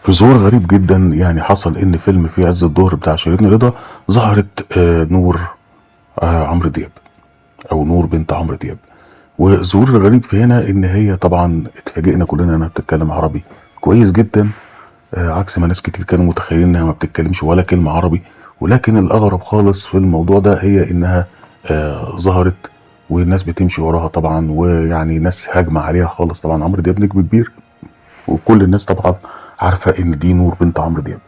في ظهور غريب جدا يعني حصل ان فيلم في عز الظهر بتاع شيرين رضا ظهرت نور عمرو دياب، او نور بنت عمرو دياب. والظهور الغريب في هنا ان هي طبعا اتفاجئنا كلنا انها بتتكلم عربي كويس جدا، عكس ما ناس كتير كانوا متخيلين انها ما بتتكلمش ولا كلمة عربي. ولكن الاغرب خالص في الموضوع ده هي انها ظهرت والناس بتمشي وراها طبعا، ويعني ناس هاجمة عليها خالص. طبعا عمرو دياب نجم كبير وكل الناس طبعا عارفة ان دي نور بنت عمرو دياب.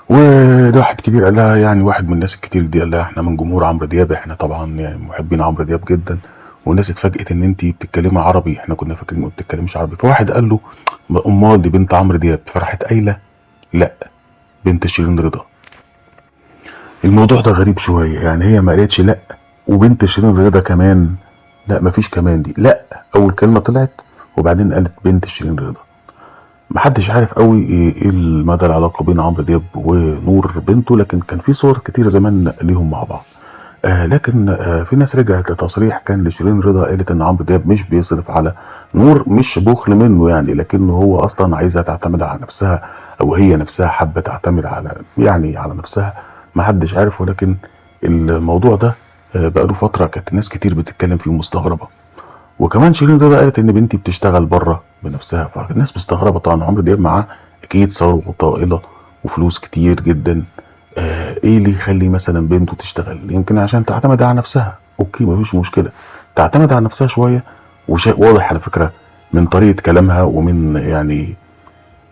وده واحد كتير قال لها، يعني واحد من الناس الكتير دي قال لها احنا من جمهور عمرو دياب، احنا طبعا يعني محبين عمرو دياب جدا، والناس اتفاجئت ان انت بتتكلمي عربي، احنا كنا فاكرين ما بتتكلمش عربي. فواحد قال له امال دي بنت عمرو دياب، فراحت قايله لا بنت شيرين رضا. الموضوع ده غريب شويه، يعني هي ما قالتش لا وبنت شيرين رضا كمان، لا مفيش كمان دي، لا اول كلمه طلعت وبعدين قالت بنت شيرين رضا. محدش عارف قوي ايه المدى العلاقه بين عمرو دياب ونور بنته، لكن كان في صور كتير زمان ليهم مع بعض. لكن في ناس رجعت لتصريح كان لشيرين رضا قالت ان عمرو دياب مش بيصرف على نور، مش بخل منه يعني، لكنه هو اصلا عايزها تعتمد على نفسها، او هي نفسها حابه تعتمد على يعني على نفسها. محدش عارف، ولكن الموضوع ده بقاله فتره كانت ناس كتير بتتكلم فيه ومستغربه. وكمان شيرين رضا قالت ان بنتي بتشتغل بره بنفسها، فالناس مستغربه. طبعا عمرو دياب معاه اكيد ثروه طائله وفلوس كتير جدا، ايه اللي يخلي مثلا بنته تشتغل؟ يمكن عشان تعتمد على نفسها، اوكي مفيش مشكله تعتمد على نفسها شويه. وشيء واضح على فكره من طريقه كلامها ومن يعني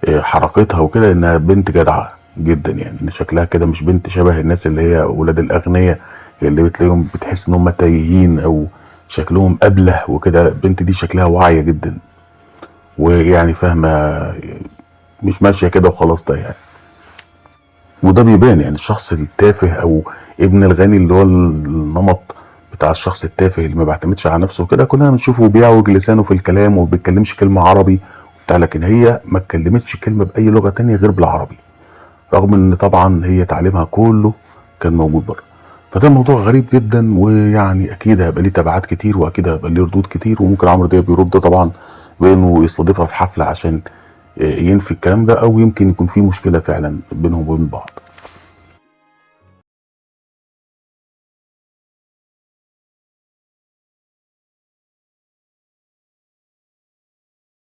حركتها وكده انها بنت جدعه جدا، يعني ان شكلها كده مش بنت شبه الناس اللي هي ولاد الاغنياء اللي بتلاقيهم بتحس ان هم تايهين او شكلهم ابله وكده. البنت دي شكلها واعيه جدا ويعني فاهمه، مش ماشيه كده وخلاص ده يعني. وده بيبان يعني الشخص التافه او ابن الغني اللي هو النمط بتاع الشخص التافه اللي ما بيعتمدش على نفسه وكده، كلنا بنشوفه بيعوج لسانه في الكلام وما بيتكلمش كلمه عربي بتاع، لكن هي ما اتكلمتش كلمه باي لغه تانية غير بالعربي، رغم ان طبعا هي تعليمها كله كان موجود بره. فده موضوع غريب جدا، ويعني اكيد هيبقى ليه تبعات كتير واكيد هيبقى ليه ردود كتير، وممكن عمرو دياب يرد طبعا بانه يستضيفها في حفله عشان ينفي الكلام ده، او يمكن يكون في مشكله فعلا بينهم وبين بعض.